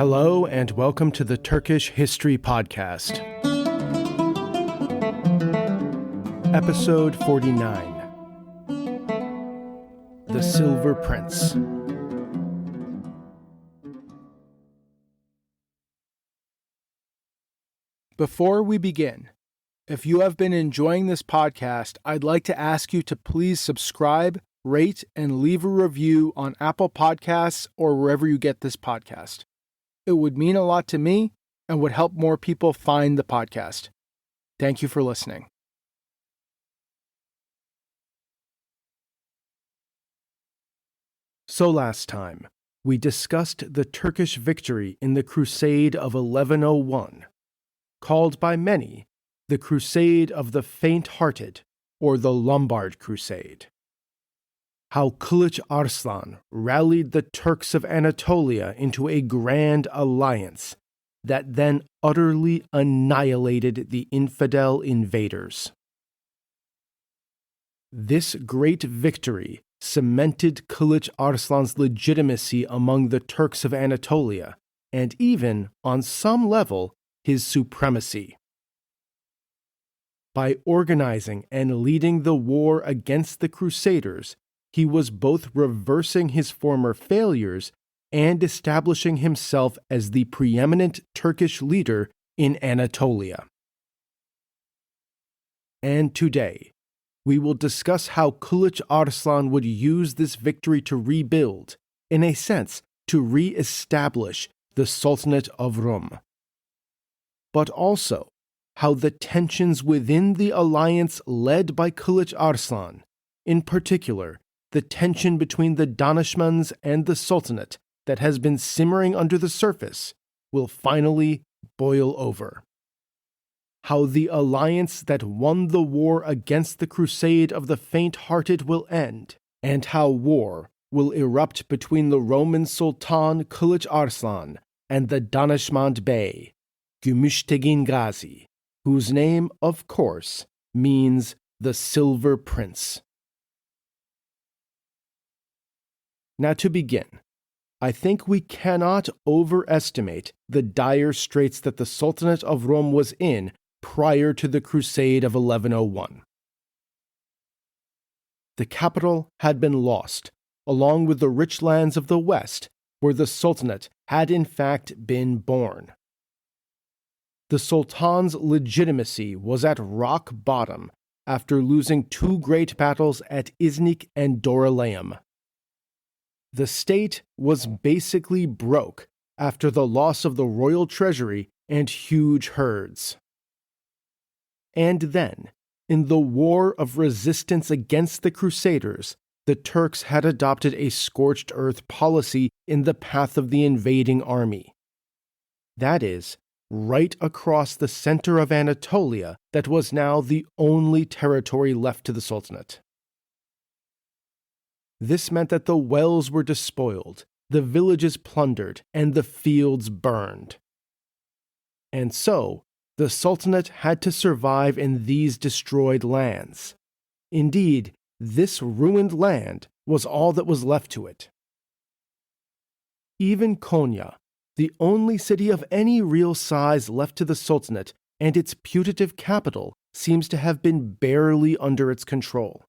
Hello and welcome to the Turkish History Podcast. Episode 49. The Silver Prince. Before we begin, if you have been enjoying this podcast, I'd like to ask you to please subscribe, rate, and leave a review on Apple Podcasts or wherever you get this podcast. It would mean a lot to me and would help more people find the podcast. Thank you for listening. So last time, we discussed the Turkish victory in the Crusade of 1101, called by many the Crusade of the Faint-Hearted, or the Lombard Crusade. How Kılıç Arslan rallied the Turks of Anatolia into a grand alliance that then utterly annihilated the infidel invaders. This great victory cemented Kılıç Arslan's legitimacy among the Turks of Anatolia, and even, on some level, his supremacy. By organizing and leading the war against the Crusaders, he was both reversing his former failures and establishing himself as the preeminent Turkish leader in Anatolia. And today, we will discuss how Kılıç Arslan would use this victory to rebuild, in a sense, to re-establish the Sultanate of Rum. But also, how the tensions within the alliance led by Kılıç Arslan, in particular, the tension between the Danishmends and the Sultanate that has been simmering under the surface, will finally boil over. How the alliance that won the war against the Crusade of the Faint-Hearted will end, and how war will erupt between the Roman Sultan Kılıç Arslan and the Danishmend Bey, Gümüştegin Ghazi, whose name, of course, means the Silver Prince. Now to begin, I think we cannot overestimate the dire straits that the Sultanate of Rum was in prior to the Crusade of 1101. The capital had been lost, along with the rich lands of the west, where the Sultanate had in fact been born. The Sultan's legitimacy was at rock bottom after losing two great battles at Iznik and Dorylaeum. The state was basically broke after the loss of the royal treasury and huge herds. And then, in the war of resistance against the Crusaders, the Turks had adopted a scorched earth policy in the path of the invading army. That is, right across the center of Anatolia that was now the only territory left to the Sultanate. This meant that the wells were despoiled, the villages plundered, and the fields burned. And so, the Sultanate had to survive in these destroyed lands. Indeed, this ruined land was all that was left to it. Even Konya, the only city of any real size left to the Sultanate, and its putative capital, seems to have been barely under its control.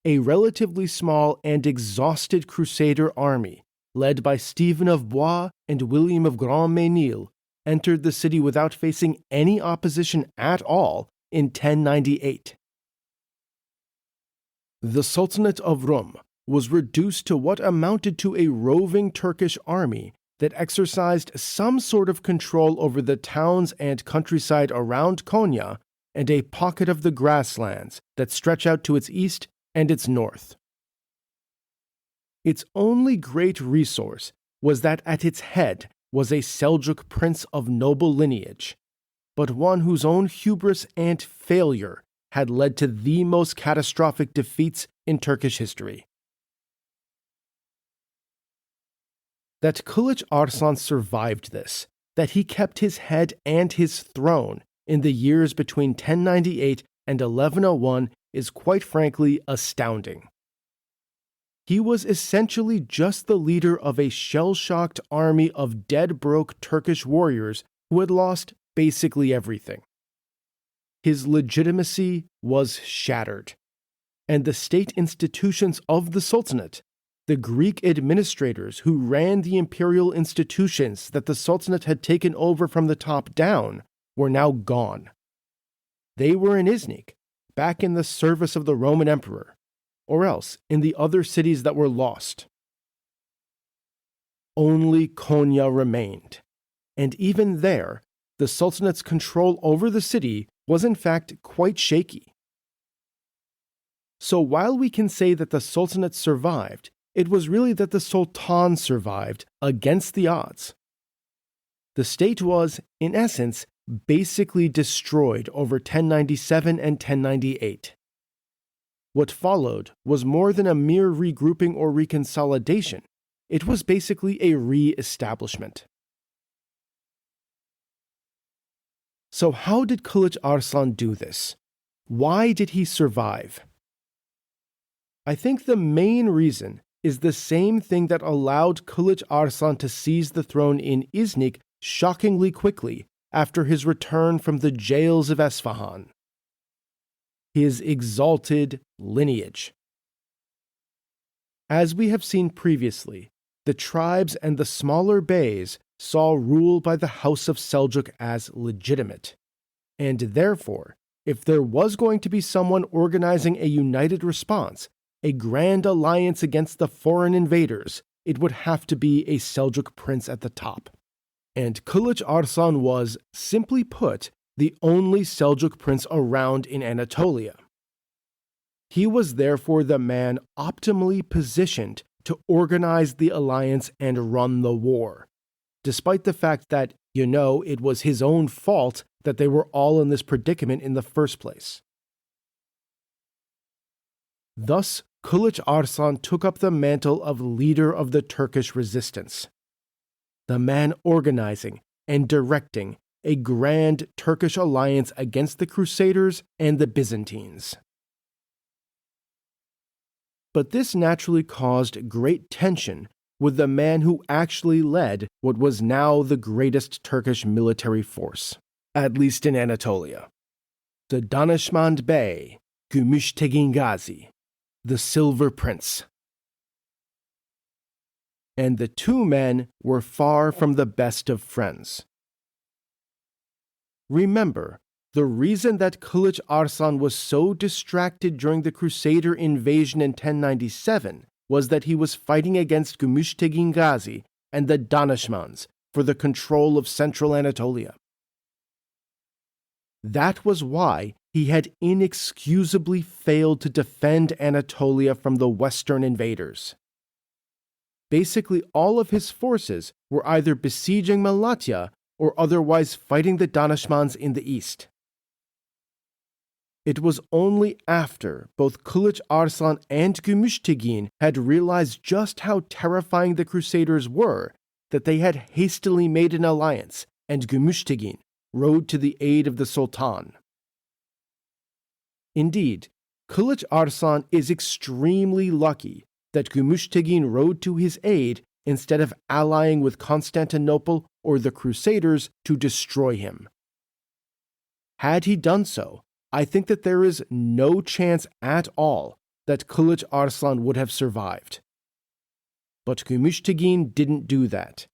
A relatively small and exhausted Crusader army, led by Stephen of Blois and William of Grandmesnil, entered the city without facing any opposition at all in 1098. The Sultanate of Rum was reduced to what amounted to a roving Turkish army that exercised some sort of control over the towns and countryside around Konya and a pocket of the grasslands that stretch out to its east and its north. Its only great resource was that at its head was a Seljuk prince of noble lineage, but one whose own hubris and failure had led to the most catastrophic defeats in Turkish history. That Kılıç Arslan survived this, that he kept his head and his throne in the years between 1098 and 1101 is quite frankly astounding. he was essentially just the leader of a shell-shocked army of dead-broke Turkish warriors who had lost basically everything. His legitimacy was shattered, and the state institutions of the Sultanate, the Greek administrators who ran the imperial institutions that the Sultanate had taken over from the top down, were now gone. They were in Iznik, back in the service of the Roman Emperor, or else in the other cities that were lost. Only Konya remained, and even there, the Sultanate's control over the city was in fact quite shaky. So while we can say that the Sultanate survived, it was really that the Sultan survived against the odds. The state was, in essence, basically destroyed over 1097 and 1098. What followed was more than a mere regrouping or reconsolidation. It was basically a re-establishment. So how did Kılıç Arslan do this? Why did he survive? I think the main reason is the same thing that allowed Kılıç Arslan to seize the throne in Iznik shockingly quickly after his return from the jails of Esfahan: his exalted lineage. As we have seen previously, the tribes and the smaller beys saw rule by the House of Seljuk as legitimate, and therefore, if there was going to be someone organizing a united response, a grand alliance against the foreign invaders, it would have to be a Seljuk prince at the top. And Kılıç Arslan was, simply put, the only Seljuk prince around in Anatolia. He was therefore the man optimally positioned to organize the alliance and run the war, despite the fact that, it was his own fault that they were all in this predicament in the first place. Thus, Kılıç Arslan took up the mantle of leader of the Turkish resistance, the man organizing and directing a grand Turkish alliance against the Crusaders and the Byzantines. But this naturally caused great tension with the man who actually led what was now the greatest Turkish military force, at least in Anatolia: the Danishmend Bey, Gümüştegin Ghazi, the Silver Prince. And the two men were far from the best of friends. Remember, the reason that Kılıç Arslan was so distracted during the Crusader invasion in 1097 was that he was fighting against Gümüştegin Ghazi and the Danishmends for the control of central Anatolia. That was why he had inexcusably failed to defend Anatolia from the Western invaders. Basically, all of his forces were either besieging Malatya or otherwise fighting the Danishmends in the east. It was only after both Kılıç Arslan and Gümüştegin had realized just how terrifying the Crusaders were that they had hastily made an alliance, and Gümüştegin rode to the aid of the Sultan. Indeed, Kılıç Arslan is extremely lucky that Gümüştegin rode to his aid instead of allying with Constantinople or the Crusaders to destroy him. Had he done so, I think that there is no chance at all that Kılıç Arslan would have survived. But Gümüştegin didn't do that.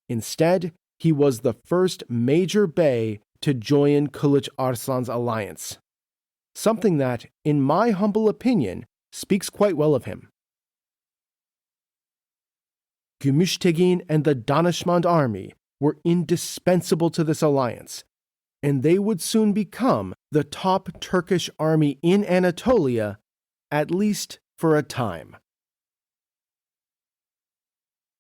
Instead, he was the first major bey to join Kılıç Arslan's alliance, something that, in my humble opinion, speaks quite well of him. Gümüştegin and the Danishmend army were indispensable to this alliance, and they would soon become the top Turkish army in Anatolia, at least for a time.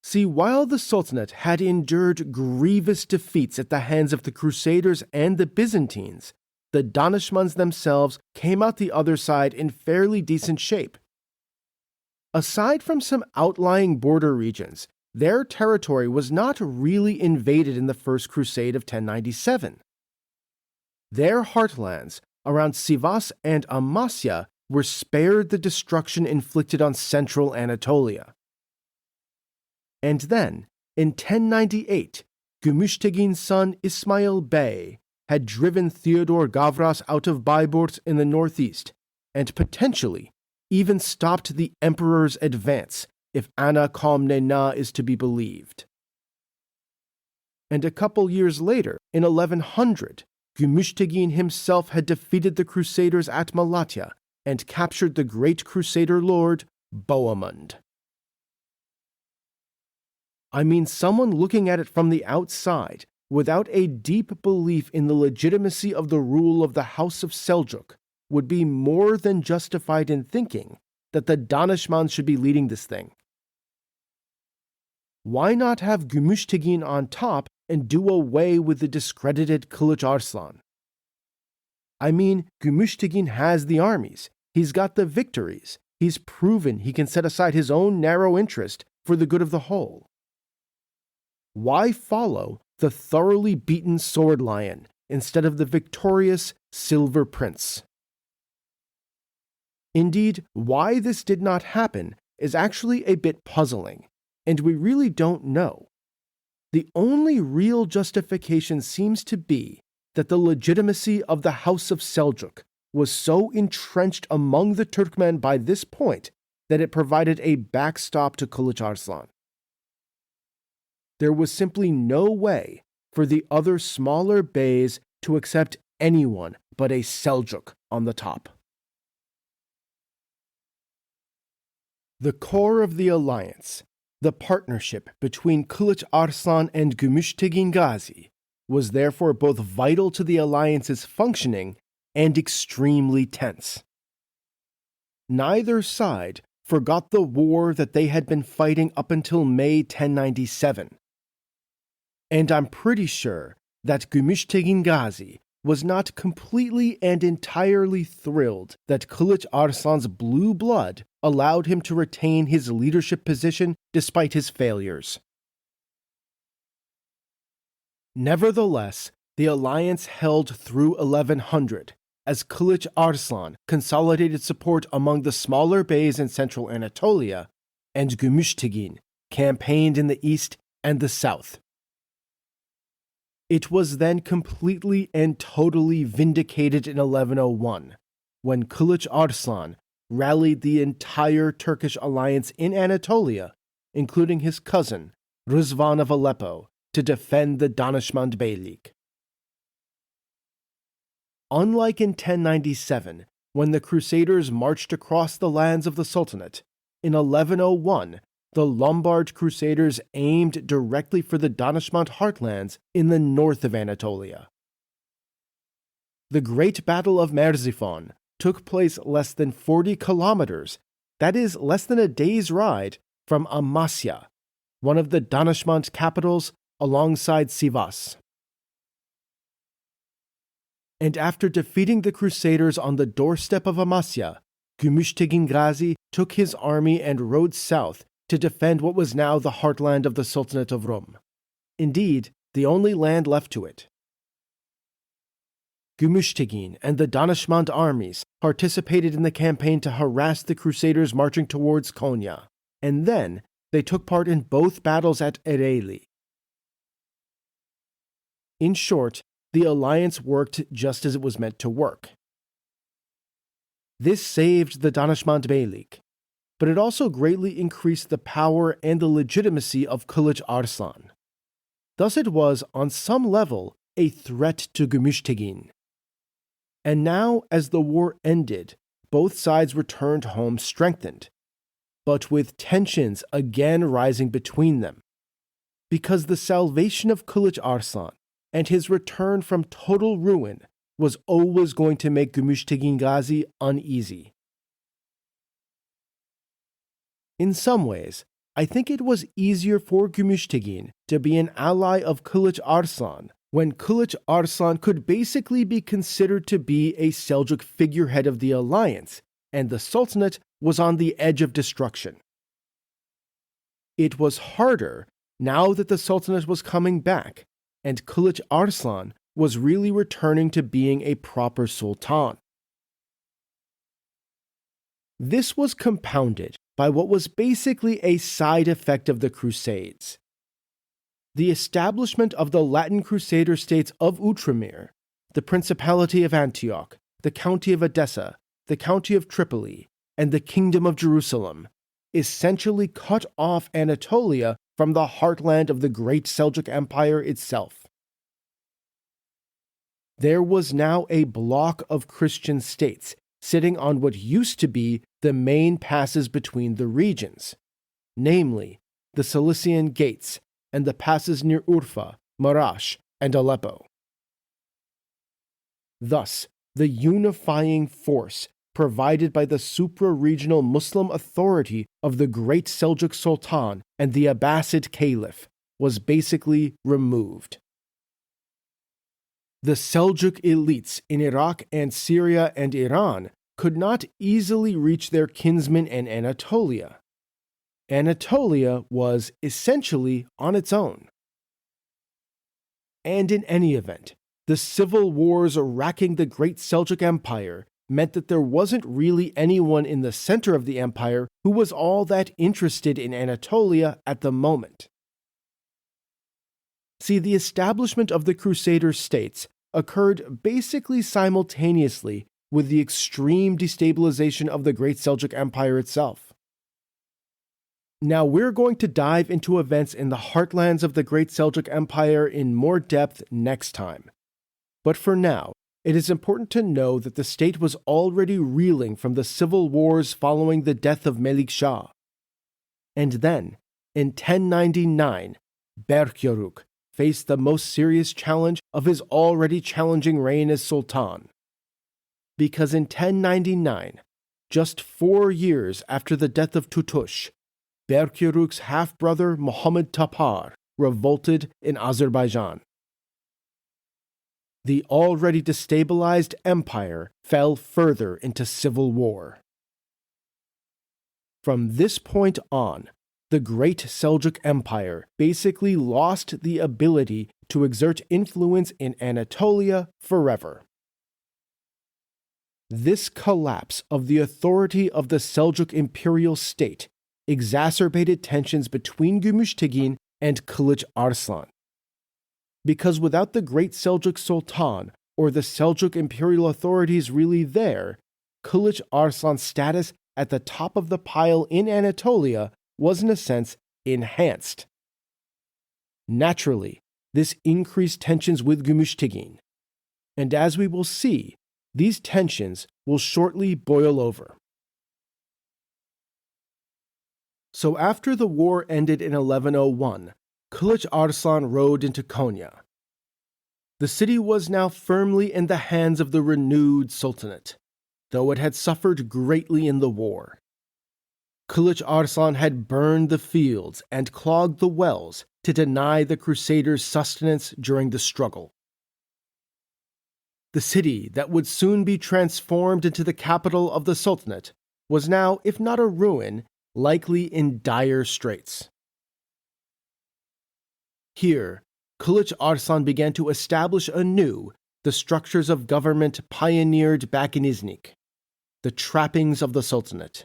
See, while the Sultanate had endured grievous defeats at the hands of the Crusaders and the Byzantines, the Danishmends themselves came out the other side in fairly decent shape. Aside from some outlying border regions, their territory was not really invaded in the First Crusade of 1097. Their heartlands, around Sivas and Amasya, were spared the destruction inflicted on central Anatolia. And then, in 1098, Gümüştegin's son Ismail Bey had driven Theodore Gavras out of Bayburt in the northeast, and potentially even stopped the emperor's advance, if Ana Komnena is to be believed. And a couple years later, in 1100, Gümüştegin himself had defeated the Crusaders at Malatya and captured the great Crusader lord Bohemund. I mean, someone looking at it from the outside, without a deep belief in the legitimacy of the rule of the House of Seljuk, would be more than justified in thinking that the Danishmend should be leading this thing. Why not have Gümüştegin on top and do away with the discredited Kılıç Arslan? I mean, Gümüştegin has the armies, he's got the victories, he's proven he can set aside his own narrow interest for the good of the whole. Why follow the thoroughly beaten sword lion instead of the victorious silver prince? Indeed, why this did not happen is actually a bit puzzling, and we really don't know. The only real justification seems to be that the legitimacy of the House of Seljuk was so entrenched among the Turkmen by this point that it provided a backstop to Kılıç Arslan. There was simply no way for the other smaller beys to accept anyone but a Seljuk on the top. The core of the alliance, the partnership between Kılıç Arslan and Gümüştegin Ghazi, was therefore both vital to the alliance's functioning and extremely tense. Neither side forgot the war that they had been fighting up until May 1097. And I'm pretty sure that Gümüştegin Ghazi was not completely and entirely thrilled that Kılıç Arslan's blue blood allowed him to retain his leadership position despite his failures. Nevertheless, the alliance held through 1100, as Kılıç Arslan consolidated support among the smaller beys in central Anatolia, and Gümüştegin campaigned in the east and the south. It was then completely and totally vindicated in 1101, when Kılıç Arslan rallied the entire Turkish alliance in Anatolia, including his cousin, Rızvan of Aleppo, to defend the Danishmend Beylik. Unlike in 1097, when the Crusaders marched across the lands of the Sultanate, in 1101, the Lombard Crusaders aimed directly for the Danishmend heartlands in the north of Anatolia. The Great Battle of Merzifon took place less than 40 kilometers, that is, less than a day's ride, from Amasya, one of the Danishmend capitals, alongside Sivas. And after defeating the Crusaders on the doorstep of Amasya, Gümüştegin Ghazi took his army and rode south to defend what was now the heartland of the Sultanate of Rum. Indeed, the only land left to it. Gümüştegin and the Danishmend armies participated in the campaign to harass the Crusaders marching towards Konya, and then they took part in both battles at Ereğli. In short, the alliance worked just as it was meant to work. This saved the Danishmend Beylik, but it also greatly increased the power and the legitimacy of Kılıç Arslan. Thus it was, on some level, a threat to Gümüştegin. And now, as the war ended, both sides returned home strengthened, but with tensions again rising between them, because the salvation of Kılıç Arslan and his return from total ruin was always going to make Gümüştegin Ghazi uneasy. In some ways, I think it was easier for Gümüştegin to be an ally of Kılıç Arslan when Kılıç Arslan could basically be considered to be a Seljuk figurehead of the alliance, and the Sultanate was on the edge of destruction. It was harder now that the Sultanate was coming back, and Kılıç Arslan was really returning to being a proper sultan. This was compounded by what was basically a side effect of the Crusades. The establishment of the Latin Crusader states of Outremer, the Principality of Antioch, the County of Edessa, the County of Tripoli, and the Kingdom of Jerusalem essentially cut off Anatolia from the heartland of the great Seljuk Empire itself. There was now a block of Christian states sitting on what used to be the main passes between the regions, namely the Cilician Gates and the passes near Urfa, Marash, and Aleppo. Thus, the unifying force provided by the supra-regional Muslim authority of the great Seljuk Sultan and the Abbasid Caliph was basically removed. The Seljuk elites in Iraq and Syria and Iran could not easily reach their kinsmen in Anatolia. Anatolia was essentially on its own. And in any event, the civil wars racking the great Seljuk Empire meant that there wasn't really anyone in the center of the empire who was all that interested in Anatolia at the moment. See, the establishment of the Crusader states occurred basically simultaneously with the extreme destabilization of the great Seljuk Empire itself. Now we're going to dive into events in the heartlands of the great Seljuk Empire in more depth next time. But for now, it is important to know that the state was already reeling from the civil wars following the death of Melik Shah. And then, in 1099, Berkyaruk faced the most serious challenge of his already challenging reign as Sultan. Because in 1099, just 4 years after the death of Tutush, Berkyaruk's half-brother Muhammad Tapar revolted in Azerbaijan. The already destabilized empire fell further into civil war. From this point on, the great Seljuk Empire basically lost the ability to exert influence in Anatolia forever. This collapse of the authority of the Seljuk imperial state exacerbated tensions between Gümüştegin and Kılıç Arslan. Because without the great Seljuk Sultan or the Seljuk imperial authorities really there, Kılıç Arslan's status at the top of the pile in Anatolia was in a sense enhanced. Naturally, this increased tensions with Gümüştegin, and as we will see, these tensions will shortly boil over. So after the war ended in 1101, Kılıç Arslan rode into Konya. The city was now firmly in the hands of the renewed Sultanate, though it had suffered greatly in the war. Kılıç Arslan had burned the fields and clogged the wells to deny the Crusaders sustenance during the struggle. The city that would soon be transformed into the capital of the Sultanate was now, if not a ruin, likely in dire straits. Here, Kılıç Arslan began to establish anew the structures of government pioneered back in Iznik, the trappings of the Sultanate,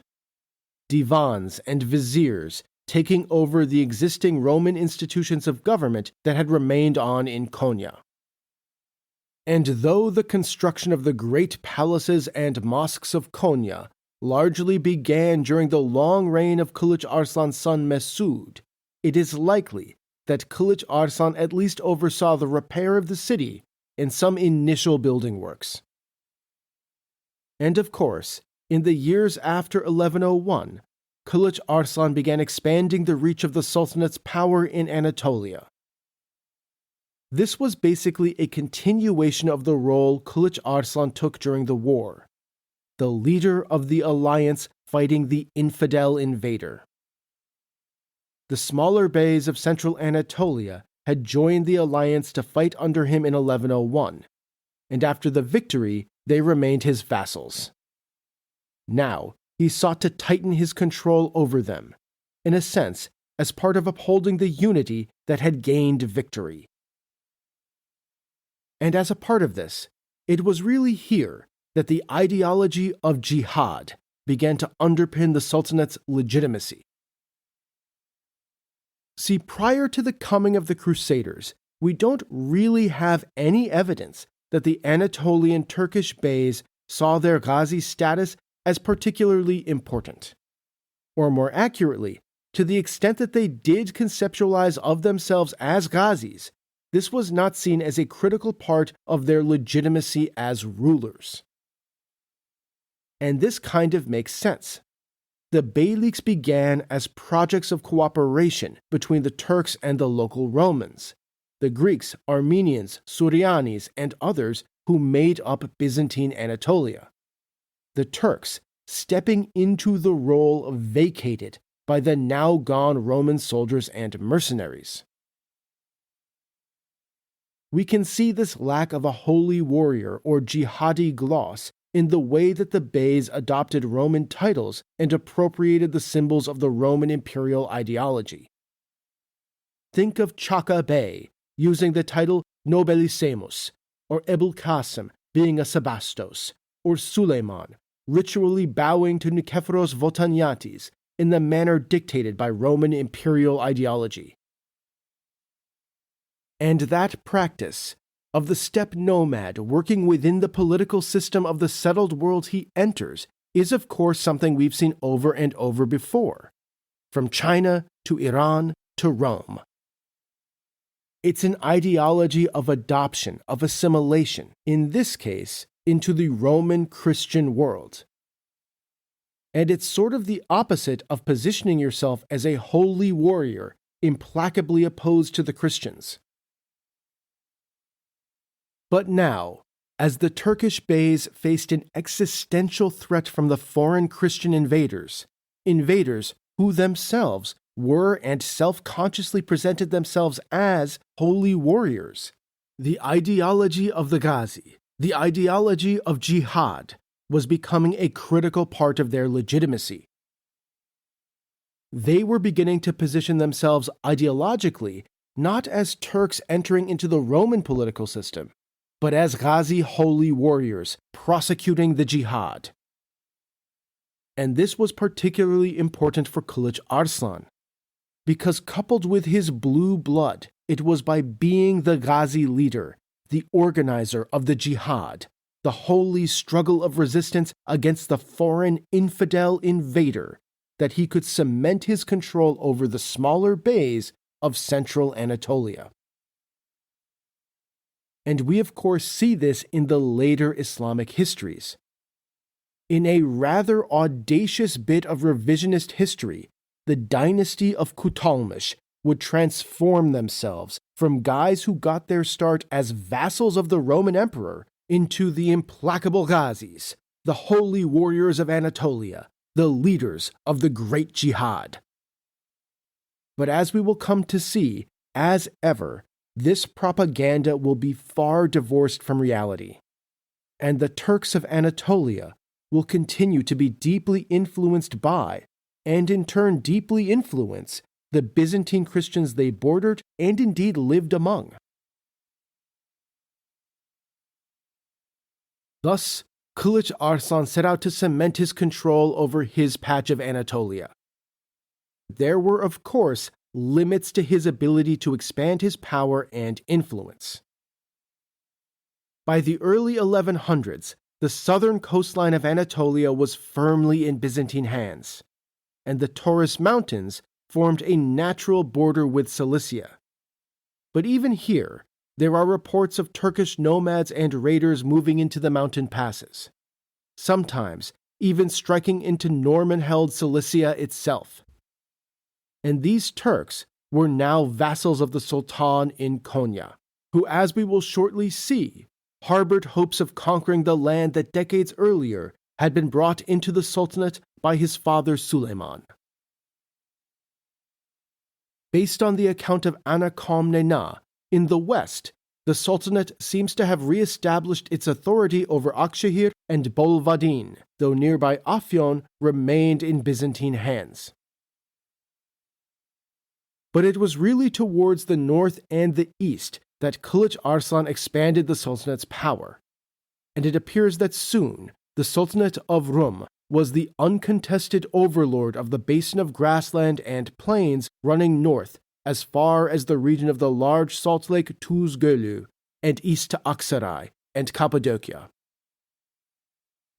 divans and viziers taking over the existing Roman institutions of government that had remained on in Konya. And though the construction of the great palaces and mosques of Konya largely began during the long reign of Kılıç Arslan's son Mesud, it is likely that Kılıç Arslan at least oversaw the repair of the city and some initial building works. And of course, in the years after 1101, Kılıç Arslan began expanding the reach of the Sultanate's power in Anatolia. This was basically a continuation of the role Kılıç Arslan took during the war, the leader of the alliance fighting the infidel invader. The smaller beys of central Anatolia had joined the alliance to fight under him in 1101, and after the victory, they remained his vassals. Now, he sought to tighten his control over them, in a sense, as part of upholding the unity that had gained victory. And as a part of this, it was really here that the ideology of jihad, began to underpin the Sultanate's legitimacy. See, prior to the coming of the Crusaders, we don't really have any evidence that the Anatolian Turkish beys saw their Ghazi status as particularly important. Or more accurately, to the extent that they did conceptualize of themselves as Ghazis, this was not seen as a critical part of their legitimacy as rulers. And this kind of makes sense. The beyliks began as projects of cooperation between the Turks and the local Romans, the Greeks, Armenians, Suryanis, and others who made up Byzantine Anatolia. The Turks stepping into the role vacated by the now gone Roman soldiers and mercenaries. We can see this lack of a holy warrior or jihadi gloss in the way that the beys adopted Roman titles and appropriated the symbols of the Roman imperial ideology. Think of Chaka Bey using the title Nobilissimus, or Ebul Qasim being a Sebastos, or Suleiman ritually bowing to Nikephoros Votaniates in the manner dictated by Roman imperial ideology. And that practice of the steppe nomad working within the political system of the settled world he enters is of course something we've seen over and over before, from China to Iran to Rome. It's an ideology of adoption, of assimilation, in this case, into the Roman Christian world. And it's sort of the opposite of positioning yourself as a holy warrior, implacably opposed to the Christians. But now, as the Turkish beys faced an existential threat from the foreign Christian invaders who themselves were and self-consciously presented themselves as holy warriors, the ideology of the Ghazi, the ideology of jihad, was becoming a critical part of their legitimacy. They were beginning to position themselves ideologically not as Turks entering into the Roman political system, but as Ghazi holy warriors prosecuting the jihad. And this was particularly important for Kılıç Arslan, because coupled with his blue blood, it was by being the Ghazi leader, the organizer of the jihad, the holy struggle of resistance against the foreign infidel invader, that he could cement his control over the smaller beys of central Anatolia. And we of course see this in the later Islamic histories. In a rather audacious bit of revisionist history, the dynasty of Kutalmış would transform themselves from guys who got their start as vassals of the Roman emperor into the implacable Ghazis, the holy warriors of Anatolia, the leaders of the great jihad. But as we will come to see, as ever, this propaganda will be far divorced from reality, and the Turks of Anatolia will continue to be deeply influenced by, and in turn deeply influence, the Byzantine Christians they bordered and indeed lived among. Thus, Kılıç Arslan set out to cement his control over his patch of Anatolia. There were, of course, limits to his ability to expand his power and influence. By the early 1100s, the southern coastline of Anatolia was firmly in Byzantine hands, and the Taurus Mountains formed a natural border with Cilicia. But even here, there are reports of Turkish nomads and raiders moving into the mountain passes, sometimes even striking into Norman-held Cilicia itself. And these Turks were now vassals of the Sultan in Konya, who, as we will shortly see, harbored hopes of conquering the land that decades earlier had been brought into the Sultanate by his father Suleiman. Based on the account of Ana Komnena, in the west, the Sultanate seems to have re-established its authority over Akşehir and Bolvadin, though nearby Afyon remained in Byzantine hands. But it was really towards the north and the east that Kılıç Arslan expanded the Sultanate's power, and it appears that soon the Sultanate of Rum was the uncontested overlord of the basin of grassland and plains running north as far as the region of the large salt lake Tuz Gölü and east to Aksaray and Cappadocia.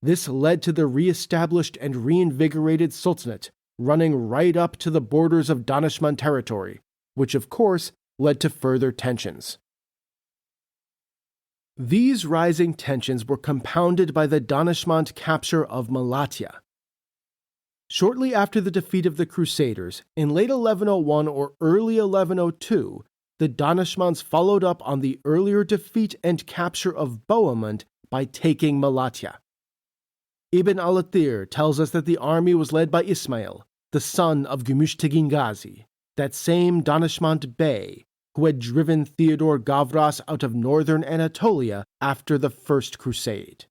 This led to the re-established and reinvigorated Sultanate running right up to the borders of Danishmend territory, which of course led to further tensions. These rising tensions were compounded by the Danishmend capture of Malatya. Shortly after the defeat of the Crusaders, in late 1101 or early 1102, the Danishmends followed up on the earlier defeat and capture of Bohemond by taking Malatya. Ibn al-Athir tells us that the army was led by Ismail, the son of Gümüştegin Ghazi, that same Danishmend Bey who had driven Theodore Gavras out of northern Anatolia after the First Crusade.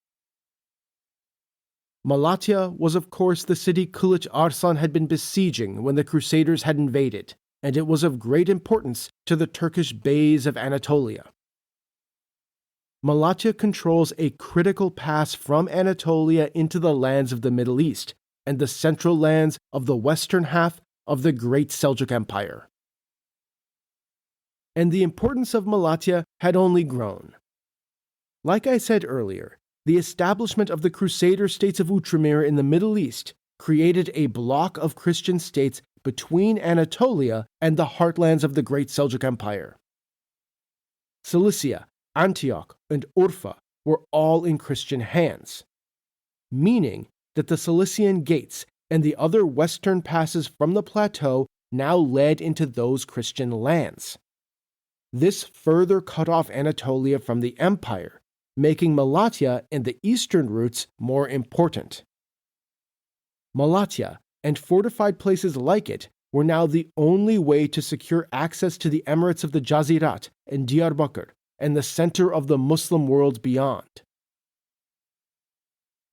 Malatya was of course the city Kılıç Arslan had been besieging when the Crusaders had invaded, and it was of great importance to the Turkish beys of Anatolia. Malatya controls a critical pass from Anatolia into the lands of the Middle East and the central lands of the western half of the Great Seljuk Empire. And the importance of Malatya had only grown. Like I said earlier, the establishment of the Crusader states of Outremer in the Middle East created a block of Christian states between Anatolia and the heartlands of the Great Seljuk Empire. Cilicia, Antioch, and Urfa were all in Christian hands, meaning that the Cilician gates and the other western passes from the plateau now led into those Christian lands. This further cut off Anatolia from the empire, making Malatya and the eastern routes more important. Malatya and fortified places like it were now the only way to secure access to the emirates of the Jazirat and Diyarbakir and the center of the Muslim world beyond.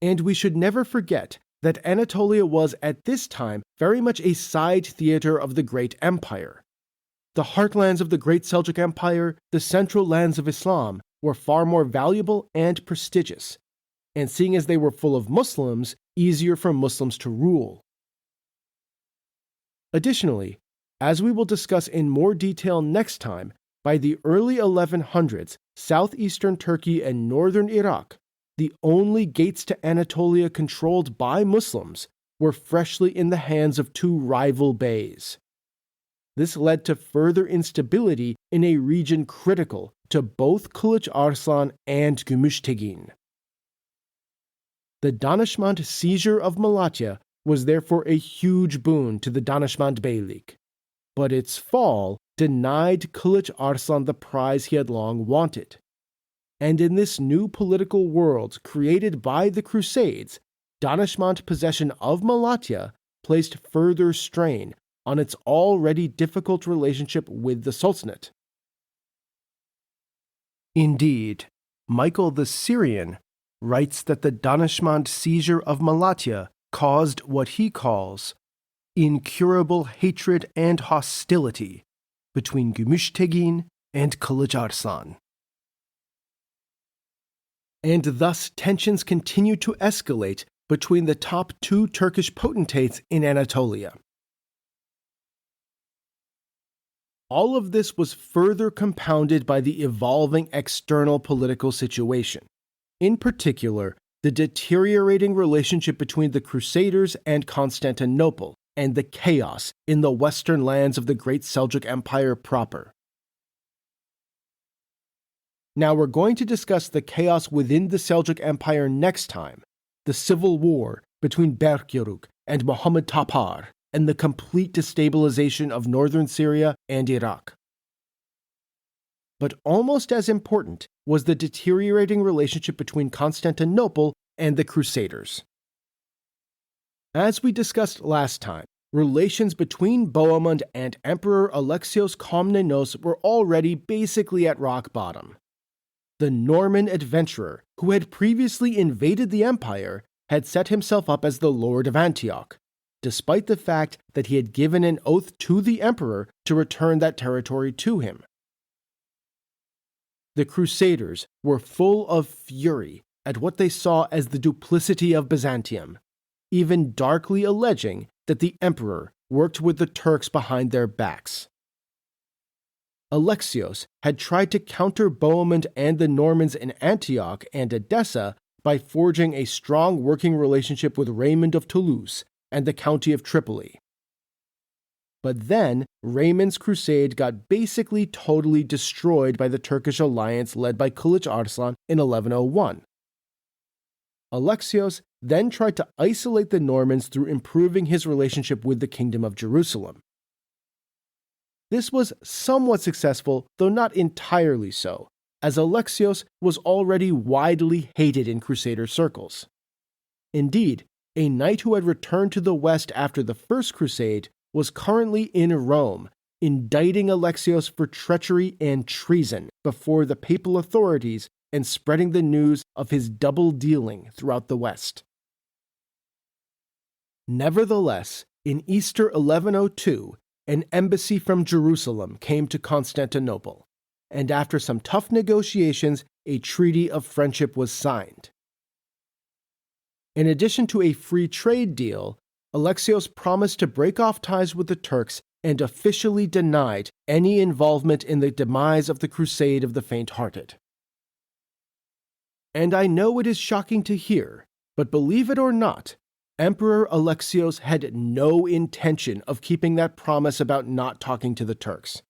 And we should never forget that Anatolia was at this time very much a side theater of the great empire. The heartlands of the Great Seljuk Empire, the central lands of Islam, were far more valuable and prestigious, and seeing as they were full of Muslims, easier for Muslims to rule. Additionally, as we will discuss in more detail next time, by the early 1100s, southeastern Turkey and northern Iraq, the only gates to Anatolia controlled by Muslims, were freshly in the hands of two rival beys. This led to further instability in a region critical to both Kılıç Arslan and Gümüştegin. The Danishmend seizure of Malatya was therefore a huge boon to the Danishmend Beylik, but its fall denied Kılıç Arslan the prize he had long wanted. And in this new political world created by the Crusades, Danishmend possession of Malatya placed further strain on its already difficult relationship with the Sultanate. Indeed, Michael the Syrian writes that the Danishmend seizure of Malatya caused what he calls incurable hatred and hostility between Gümüştegin and Kılıç Arslan. And thus tensions continued to escalate between the top two Turkish potentates in Anatolia. All of this was further compounded by the evolving external political situation, in particular, the deteriorating relationship between the Crusaders and Constantinople, and the chaos in the western lands of the Great Seljuk Empire proper. Now we're going to discuss the chaos within the Seljuk Empire next time, the civil war between Berkyaruk and Muhammad Tapar, and the complete destabilization of northern Syria and Iraq. But almost as important was the deteriorating relationship between Constantinople and the Crusaders. As we discussed last time, relations between Bohemond and Emperor Alexios Komnenos were already basically at rock bottom. The Norman adventurer, who had previously invaded the empire, had set himself up as the Lord of Antioch, despite the fact that he had given an oath to the emperor to return that territory to him. The Crusaders were full of fury at what they saw as the duplicity of Byzantium, even darkly alleging that the emperor worked with the Turks behind their backs. Alexios had tried to counter Bohemond and the Normans in Antioch and Edessa by forging a strong working relationship with Raymond of Toulouse and the county of Tripoli. But then, Raymond's crusade got basically totally destroyed by the Turkish alliance led by Kılıç Arslan in 1101. Alexios then tried to isolate the Normans through improving his relationship with the Kingdom of Jerusalem. This was somewhat successful, though not entirely so, as Alexios was already widely hated in Crusader circles. Indeed, a knight who had returned to the West after the First Crusade was currently in Rome, indicting Alexios for treachery and treason before the papal authorities and spreading the news of his double dealing throughout the West. Nevertheless, in Easter 1102, an embassy from Jerusalem came to Constantinople, and after some tough negotiations, a treaty of friendship was signed. In addition to a free trade deal, Alexios promised to break off ties with the Turks and officially denied any involvement in the demise of the Crusade of the Faint-Hearted. And I know it is shocking to hear, but believe it or not, Emperor Alexios had no intention of keeping that promise about not talking to the Turks.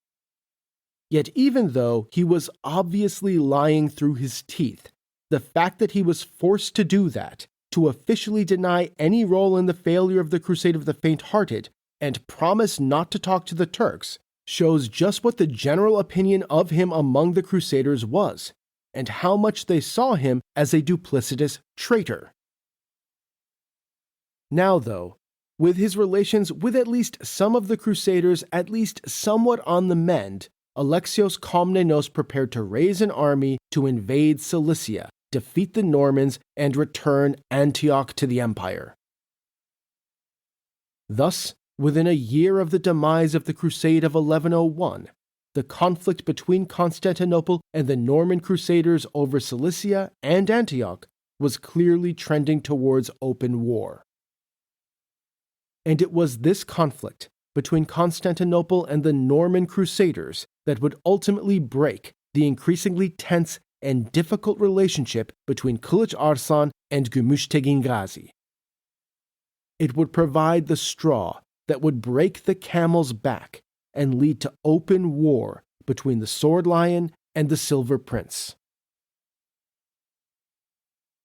Yet even though he was obviously lying through his teeth, the fact that he was forced to do that, to officially deny any role in the failure of the Crusade of the Faint-Hearted, and promise not to talk to the Turks, shows just what the general opinion of him among the Crusaders was, and how much they saw him as a duplicitous traitor. Now, though, with his relations with at least some of the Crusaders at least somewhat on the mend, Alexios Komnenos prepared to raise an army to invade Cilicia, defeat the Normans, and return Antioch to the empire. Thus, within a year of the demise of the Crusade of 1101, the conflict between Constantinople and the Norman Crusaders over Cilicia and Antioch was clearly trending towards open war. And it was this conflict between Constantinople and the Norman Crusaders that would ultimately break the increasingly tense and difficult relationship between Kılıç Arslan and Gümüştegin Ghazi. It would provide the straw that would break the camel's back and lead to open war between the Sword Lion and the Silver Prince.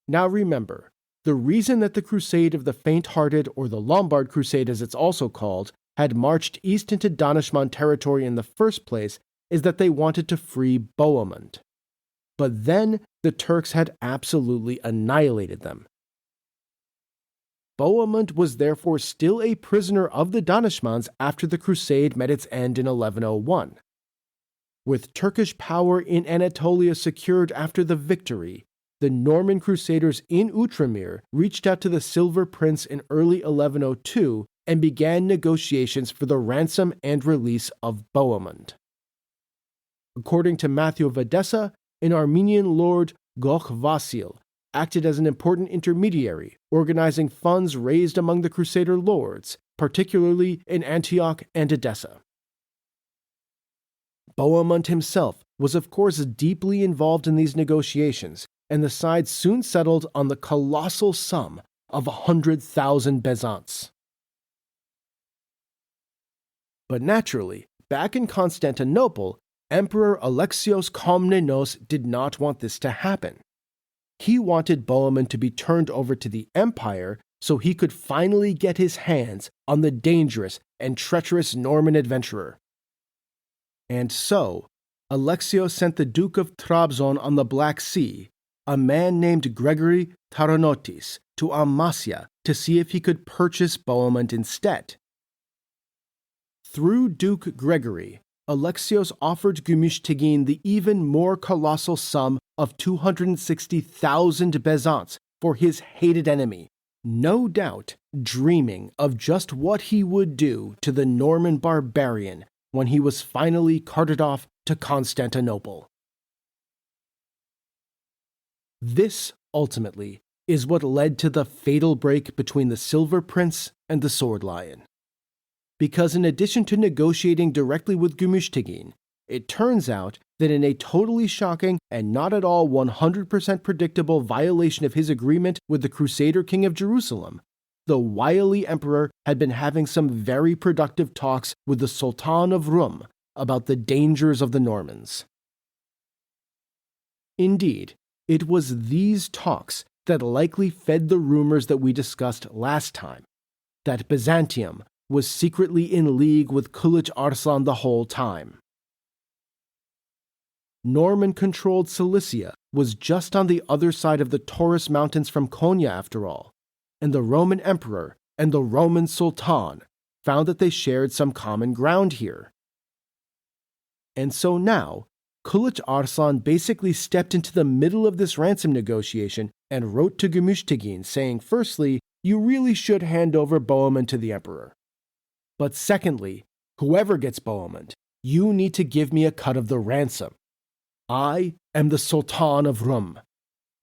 Now remember, the reason that the Crusade of the Faint-Hearted, or the Lombard Crusade as it's also called, had marched east into Danishmend territory in the first place is that they wanted to free Bohemond. But then the Turks had absolutely annihilated them. Bohemond was therefore still a prisoner of the Danishmends after the Crusade met its end in 1101. With Turkish power in Anatolia secured after the victory, the Norman Crusaders in Outremer reached out to the Silver Prince in early 1102 and began negotiations for the ransom and release of Bohemond. According to Matthew of Edessa, an Armenian lord, Goch Vasil, acted as an important intermediary, organizing funds raised among the Crusader lords, particularly in Antioch and Edessa. Bohemond himself was of course deeply involved in these negotiations, and the sides soon settled on the colossal sum of 100,000 bezants. But naturally, back in Constantinople, Emperor Alexios Komnenos did not want this to happen. He wanted Bohemond to be turned over to the empire so he could finally get his hands on the dangerous and treacherous Norman adventurer. And so, Alexios sent the Duke of Trabzon on the Black Sea, a man named Gregory Taronotis, to Amasya to see if he could purchase Bohemond instead. Through Duke Gregory, Alexios offered Gümüştegin the even more colossal sum of 260,000 bezants for his hated enemy, no doubt dreaming of just what he would do to the Norman barbarian when he was finally carted off to Constantinople. This, ultimately, is what led to the fatal break between the Silver Prince and the Sword Lion. Because in addition to negotiating directly with Gümüştegin, it turns out that in a totally shocking and not at all 100% predictable violation of his agreement with the Crusader King of Jerusalem, the wily emperor had been having some very productive talks with the Sultan of Rum about the dangers of the Normans. Indeed, it was these talks that likely fed the rumors that we discussed last time, that Byzantium was secretly in league with Kılıç Arslan the whole time. Norman-controlled Cilicia was just on the other side of the Taurus Mountains from Konya after all, and the Roman emperor and the Roman sultan found that they shared some common ground here. And so now, Kılıç Arslan basically stepped into the middle of this ransom negotiation and wrote to Gümüştegin saying, firstly, you really should hand over Bohemond to the emperor. But secondly, whoever gets Bohemond, you need to give me a cut of the ransom. I am the Sultan of Rum.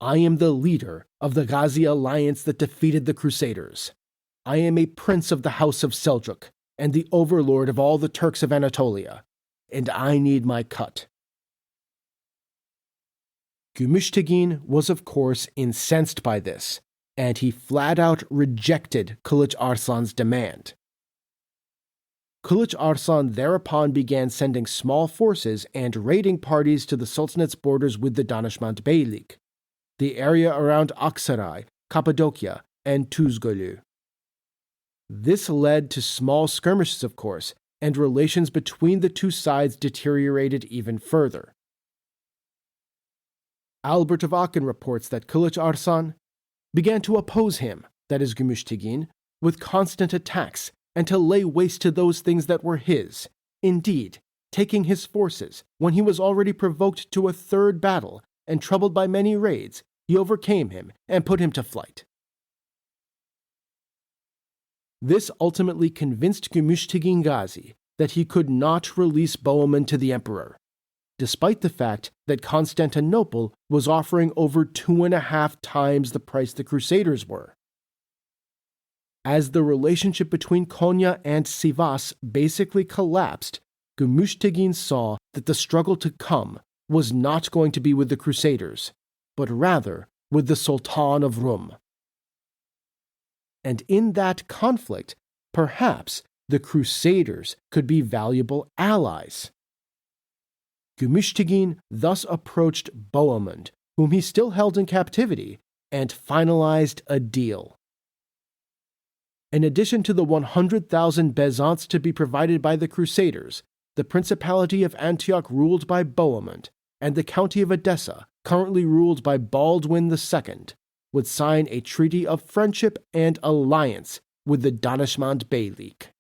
I am the leader of the Ghazi alliance that defeated the Crusaders. I am a prince of the House of Seljuk and the overlord of all the Turks of Anatolia, and I need my cut. Gümüştegin was of course incensed by this, and he flat out rejected Kılıç Arslan's demand. Kılıç Arslan thereupon began sending small forces and raiding parties to the Sultanate's borders with the Danishmend Beylik, the area around Aksaray, Cappadocia, and Tuzgölü. This led to small skirmishes, of course, and relations between the two sides deteriorated even further. Albert of Aachen reports that Kılıç Arslan began to oppose him, that is Gümüştegin, with constant attacks and to lay waste to those things that were his, indeed, taking his forces when he was already provoked to a third battle and troubled by many raids. He overcame him and put him to flight. This ultimately convinced Gümüştegin Ghazi that he could not release Bohemond to the emperor, despite the fact that Constantinople was offering over 2.5 times the price the Crusaders were. As the relationship between Konya and Sivas basically collapsed, Gümüştegin saw that the struggle to come was not going to be with the Crusaders, but rather with the Sultan of Rum. And in that conflict, perhaps the Crusaders could be valuable allies. Gümüştegin thus approached Bohemond, whom he still held in captivity, and finalized a deal. In addition to the 100,000 bezants to be provided by the Crusaders, the Principality of Antioch ruled by Bohemond, and the County of Edessa, currently ruled by Baldwin II, would sign a treaty of friendship and alliance with the Danishmend Beylik.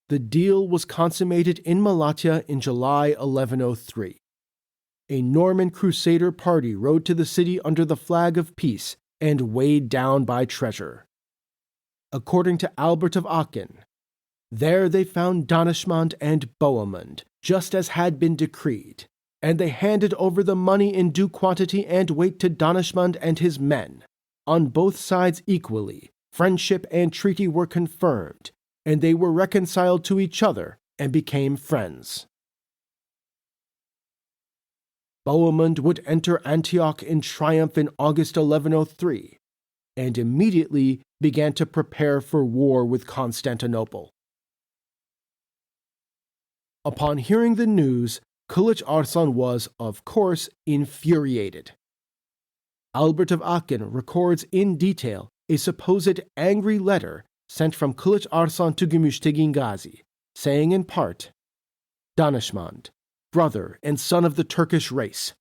The deal was consummated in Malatya in July 1103. A Norman Crusader party rode to the city under the flag of peace and weighed down by treasure. According to Albert of Aachen, there they found Danishmend and Bohemond, just as had been decreed, and they handed over the money in due quantity and weight to Danishmend and his men. On both sides equally, friendship and treaty were confirmed, and they were reconciled to each other and became friends. Bohemond would enter Antioch in triumph in August 1103, and immediately began to prepare for war with Constantinople. Upon hearing the news, Kılıç Arslan was, of course, infuriated. Albert of Aachen records in detail a supposed angry letter sent from Kılıç Arslan to Gümüştegin Ghazi, saying in part, Danishmend, brother and son of the Turkish race,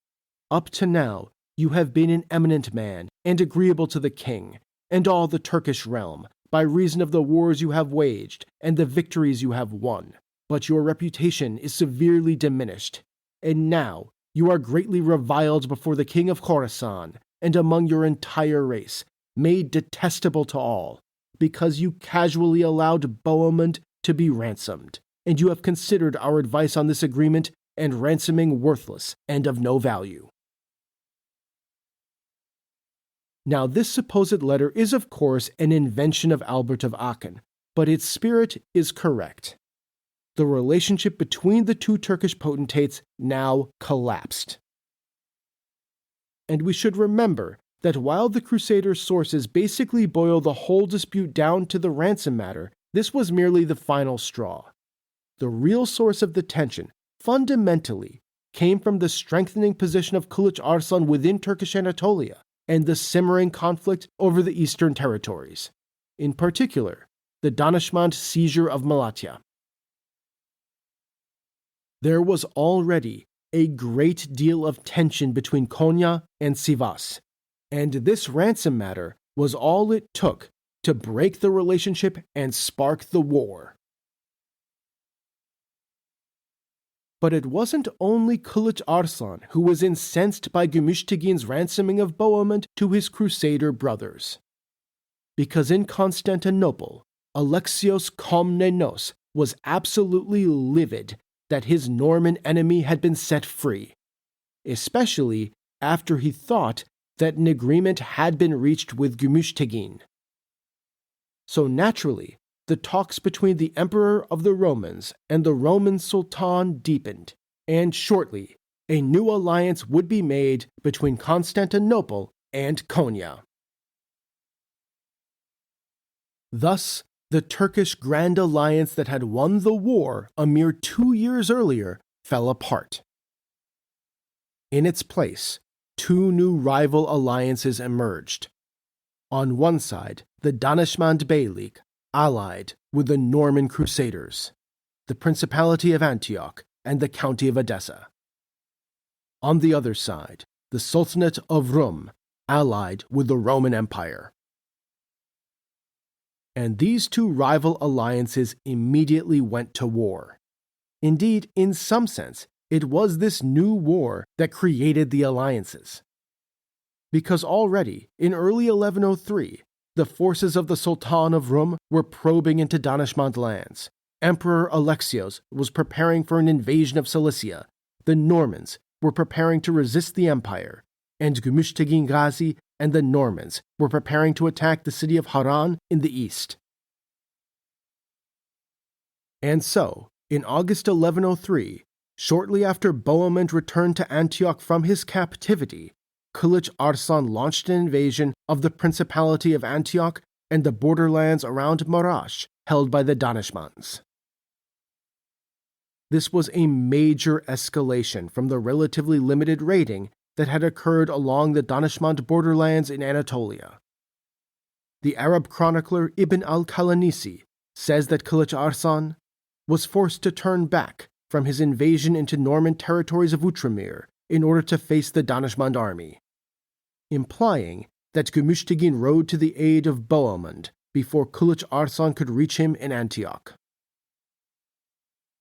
up to now you have been an eminent man and agreeable to the king and all the Turkish realm by reason of the wars you have waged and the victories you have won, but your reputation is severely diminished, and now you are greatly reviled before the king of Khorasan and among your entire race, made detestable to all, because you casually allowed Bohemond to be ransomed, and you have considered our advice on this agreement and ransoming worthless and of no value. Now, this supposed letter is, of course, an invention of Albert of Aachen, but its spirit is correct. The relationship between the two Turkish potentates now collapsed. And we should remember that while the Crusaders' sources basically boil the whole dispute down to the ransom matter, this was merely the final straw. The real source of the tension, fundamentally, came from the strengthening position of Kılıç Arslan within Turkish Anatolia and the simmering conflict over the eastern territories, in particular, the Danishmend seizure of Malatya. There was already a great deal of tension between Konya and Sivas, and this ransom matter was all it took to break the relationship and spark the war. But it wasn't only Kılıç Arslan who was incensed by Gümüştegin's ransoming of Bohemond to his Crusader brothers. Because in Constantinople, Alexios Komnenos was absolutely livid that his Norman enemy had been set free, especially after he thought that an agreement had been reached with Gümüştegin. So naturally, the talks between the Emperor of the Romans and the Roman Sultan deepened, and shortly, a new alliance would be made between Constantinople and Konya. Thus, the Turkish Grand Alliance that had won the war a mere 2 years earlier fell apart. In its place, two new rival alliances emerged. On one side, the Danishmend Beylik allied with the Norman Crusaders, the Principality of Antioch and the County of Edessa. On the other side, the Sultanate of Rum allied with the Roman Empire. And these two rival alliances immediately went to war. Indeed, in some sense, it was this new war that created the alliances. Because already, in early 1103, the forces of the Sultan of Rum were probing into Danishmend lands. Emperor Alexios was preparing for an invasion of Cilicia. The Normans were preparing to resist the empire, and Gümüştegin Ghazi and the Normans were preparing to attack the city of Harran in the east. And so, in August 1103, shortly after Bohemond returned to Antioch from his captivity, Kılıç Arslan launched an invasion of the Principality of Antioch and the borderlands around Maraş, held by the Danishmends. This was a major escalation from the relatively limited raiding that had occurred along the Danishmend borderlands in Anatolia. The Arab chronicler Ibn al-Qalanisi says that Kılıç Arslan was forced to turn back from his invasion into Norman territories of Outremer in order to face the Danishmend army, implying that Gümüştegin rode to the aid of Bohemond before Kılıç Arslan could reach him in Antioch.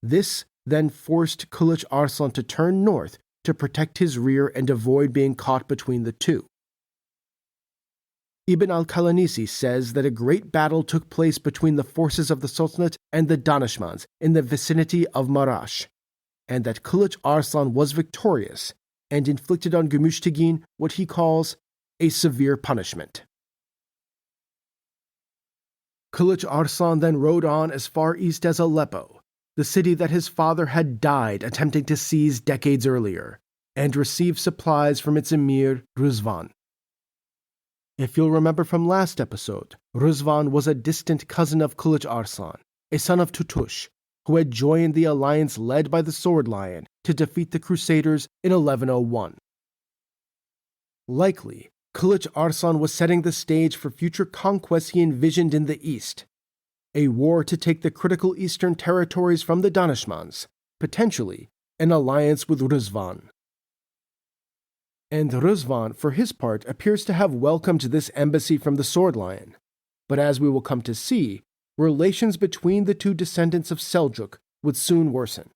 This then forced Kılıç Arslan to turn north to protect his rear and avoid being caught between the two. Ibn al-Qalanisi says that a great battle took place between the forces of the Sultanate and the Danishmends in the vicinity of Maraş, and that Kılıç Arslan was victorious and inflicted on Gümüştegin what he calls a severe punishment. Kılıç Arslan then rode on as far east as Aleppo, the city that his father had died attempting to seize decades earlier, and received supplies from its emir, Ruzvan. If you'll remember from last episode, Ruzvan was a distant cousin of Kılıç Arslan, a son of Tutush, who had joined the alliance led by the Sword Lion to defeat the Crusaders in 1101. Likely, Kılıç Arslan was setting the stage for future conquests he envisioned in the east, a war to take the critical eastern territories from the Danishmends, potentially an alliance with Ruzvan. And Ruzvan, for his part, appears to have welcomed this embassy from the Sword Lion, but as we will come to see, relations between the two descendants of Seljuk would soon worsen.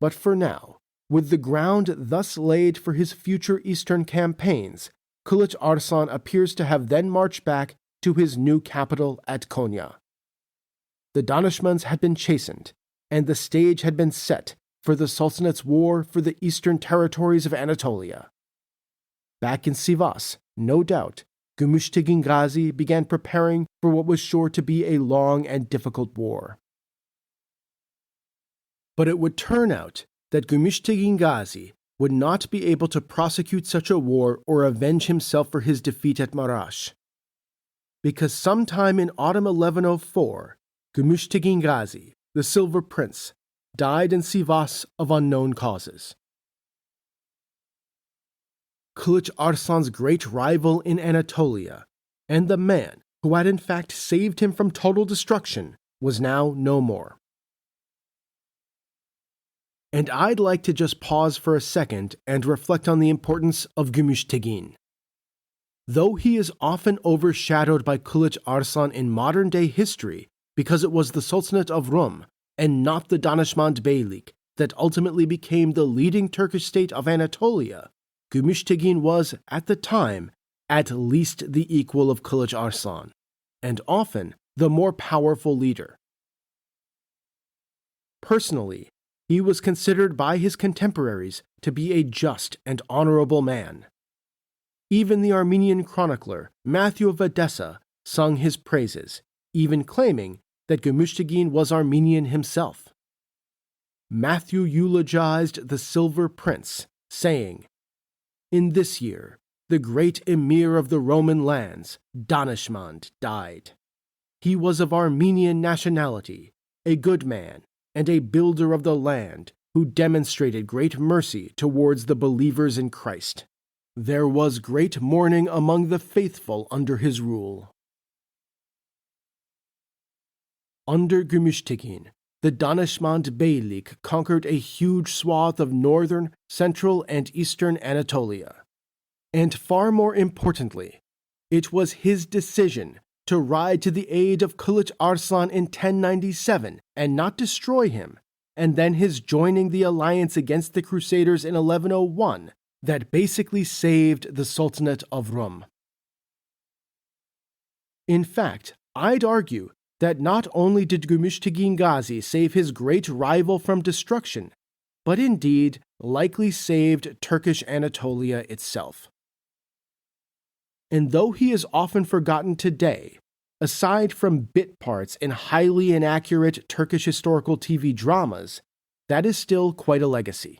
But for now, with the ground thus laid for his future eastern campaigns, Kılıç Arslan appears to have then marched back to his new capital at Konya. The Danishmends had been chastened, and the stage had been set for the Sultanate's war for the eastern territories of Anatolia. Back in Sivas, no doubt, Gümüştegin Ghazi began preparing for what was sure to be a long and difficult war. But it would turn out that Gümüştegin Ghazi would not be able to prosecute such a war or avenge himself for his defeat at Maraş. Because sometime in autumn 1104, Gümüştegin Ghazi, the Silver Prince, died in Sivas of unknown causes. Kılıç Arslan's great rival in Anatolia, and the man who had in fact saved him from total destruction, was now no more. And I'd like to just pause for a second and reflect on the importance of Gümüştegin. Though he is often overshadowed by Kılıç Arslan in modern-day history because it was the Sultanate of Rum and not the Danishmend Beylik that ultimately became the leading Turkish state of Anatolia, Gümüştegin was, at the time, at least the equal of Kılıç Arslan, and often the more powerful leader. Personally, he was considered by his contemporaries to be a just and honorable man. Even the Armenian chronicler Matthew of Edessa sung his praises, even claiming that Gümüştegin was Armenian himself. Matthew eulogized the Silver Prince, saying, "In this year, the great emir of the Roman lands, Danishmend, died. He was of Armenian nationality, a good man, and a builder of the land, who demonstrated great mercy towards the believers in Christ. There was great mourning among the faithful under his rule." Under Gümüştegin, the Danishmend Beylik conquered a huge swath of northern, central, and eastern Anatolia. And far more importantly, it was his decision to ride to the aid of Kılıç Arslan in 1097 and not destroy him, and then his joining the alliance against the Crusaders in 1101 that basically saved the Sultanate of Rum. In fact, I'd argue that not only did Gümüştegin Ghazi save his great rival from destruction, but indeed likely saved Turkish Anatolia itself. And though he is often forgotten today, aside from bit parts in highly inaccurate Turkish historical TV dramas, that is still quite a legacy.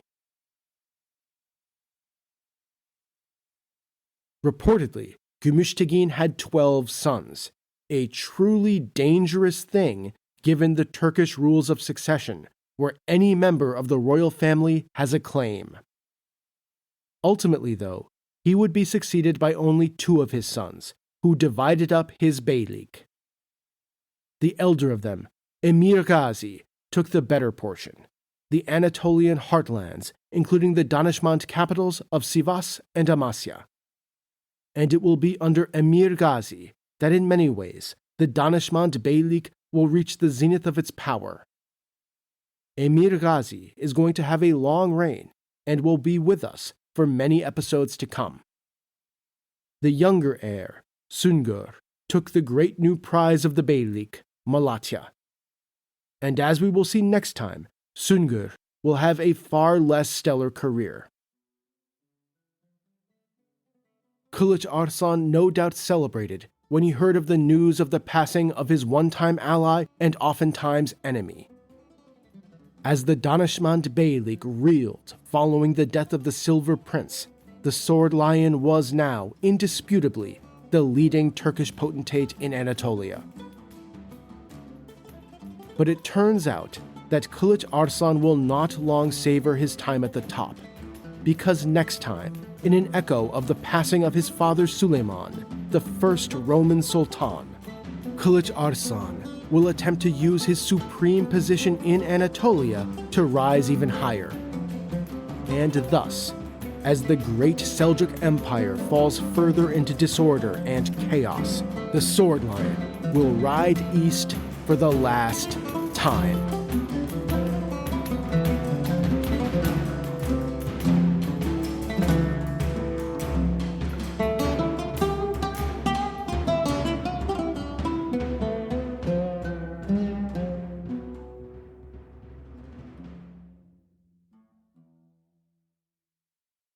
Reportedly, Gümüştegin had 12 sons, a truly dangerous thing given the Turkish rules of succession, where any member of the royal family has a claim. Ultimately, though, he would be succeeded by only 2 of his sons, who divided up his beylik. The elder of them, Emir Ghazi, took the better portion, the Anatolian heartlands, including the Danishmend capitals of Sivas and Amasya. And it will be under Emir Ghazi that in many ways the Danishmend Beylik will reach the zenith of its power. Emir Ghazi is going to have a long reign and will be with us for many episodes to come. The younger heir, Sungur, took the great new prize of the Beylik, Malatya. And as we will see next time, Sungur will have a far less stellar career. Kılıç Arslan no doubt celebrated when he heard of the news of the passing of his one-time ally and oftentimes enemy. As the Danishmend Beylik reeled following the death of the Silver Prince, the Sword Lion was now, indisputably, the leading Turkish potentate in Anatolia. But it turns out that Kılıç Arslan will not long savor his time at the top, because next time, in an echo of the passing of his father Suleiman, the first Roman Sultan, Kılıç Arslan will attempt to use his supreme position in Anatolia to rise even higher. And thus, as the great Seljuk Empire falls further into disorder and chaos, the Sword Lion will ride east for the last time.